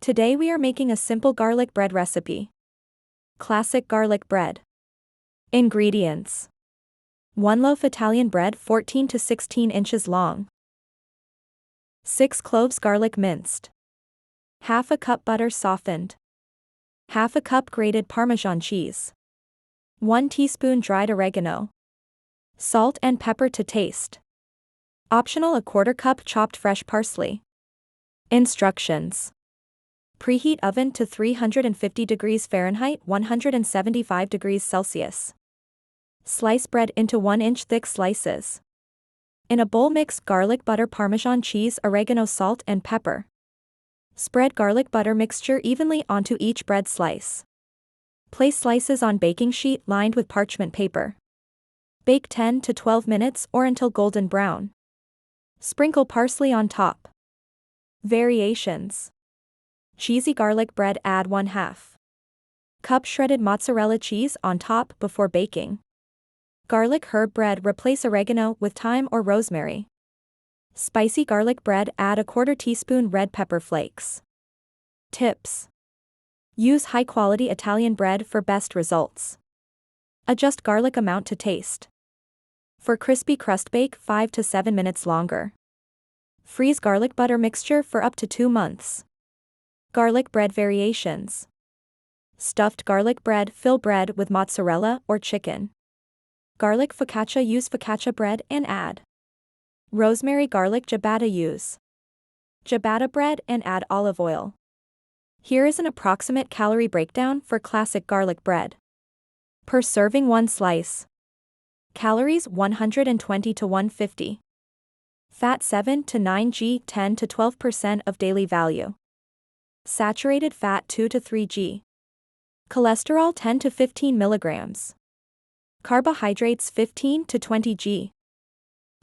Today we are making a simple garlic bread recipe. Classic garlic bread. Ingredients: 1 loaf Italian bread 14 to 16 inches long, 6 cloves garlic minced, half a cup butter softened, half a cup grated Parmesan cheese, 1 teaspoon dried oregano, salt and pepper to taste. Optional: a quarter cup chopped fresh parsley. Instructions: preheat oven to 350 degrees Fahrenheit 175 degrees Celsius. Slice bread into 1-inch thick slices. In a bowl, mix garlic butter, Parmesan cheese, oregano, salt and pepper. Spread garlic butter mixture evenly onto each bread slice. Place slices on baking sheet lined with parchment paper. Bake 10 to 12 minutes or until golden brown. Sprinkle parsley on top. Variations: cheesy garlic bread, add 1/2 cup shredded mozzarella cheese on top before baking. Garlic herb bread, replace oregano with thyme or rosemary. Spicy garlic bread, add 1/4 teaspoon red pepper flakes. Tips: use high-quality Italian bread for best results. Adjust garlic amount to taste. For crispy crust, bake 5 to 7 minutes longer. Freeze garlic butter mixture for up to 2 months. Garlic bread variations: stuffed garlic bread, fill bread with mozzarella or chicken. Garlic focaccia, use focaccia bread and add rosemary. Garlic ciabatta, use ciabatta bread and add olive oil. Here is an approximate calorie breakdown for classic garlic bread. Per serving, 1 slice. Calories 120 to 150. Fat 7 to 9 g, 10 to 12% of daily value. Saturated fat 2 to 3 g. Cholesterol 10 to 15 milligrams. Carbohydrates 15 to 20 g.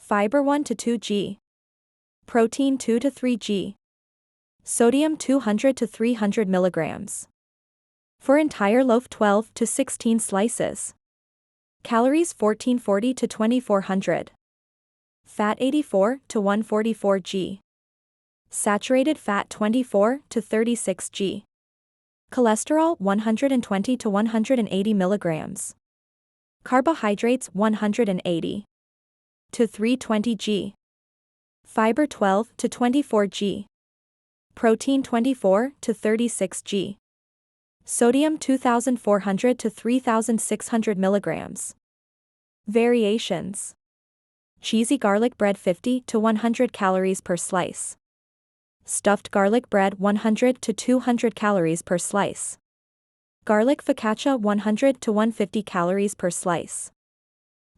Fiber 1 to 2 g. Protein 2 to 3 g. Sodium 200 to 300 milligrams. For entire loaf, 12 to 16 slices. Calories 1440 to 2400. Fat 84 to 144 g. Saturated fat 24 to 36 g. Cholesterol 120 to 180 milligrams. Carbohydrates 180 to 320 g. Fiber 12 to 24 g. Protein 24 to 36 g. Sodium 2400 to 3600 milligrams. Variations: cheesy garlic bread 50 to 100 calories per slice. Stuffed garlic bread 100 to 200 calories per slice. Garlic focaccia 100 to 150 calories per slice.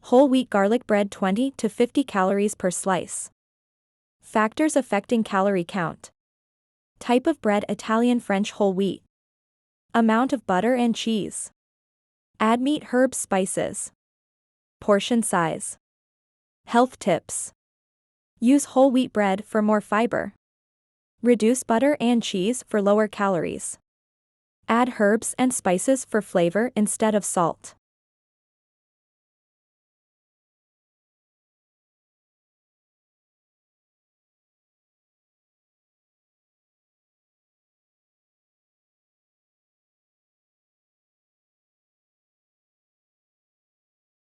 Whole wheat garlic bread 20 to 50 calories per slice. Factors affecting calorie count: type of bread, Italian, French, whole wheat. Amount of butter and cheese. Add meat, herbs, spices. Portion size. Health tips: use whole wheat bread for more fiber. Reduce butter and cheese for lower calories. Add herbs and spices for flavor instead of salt.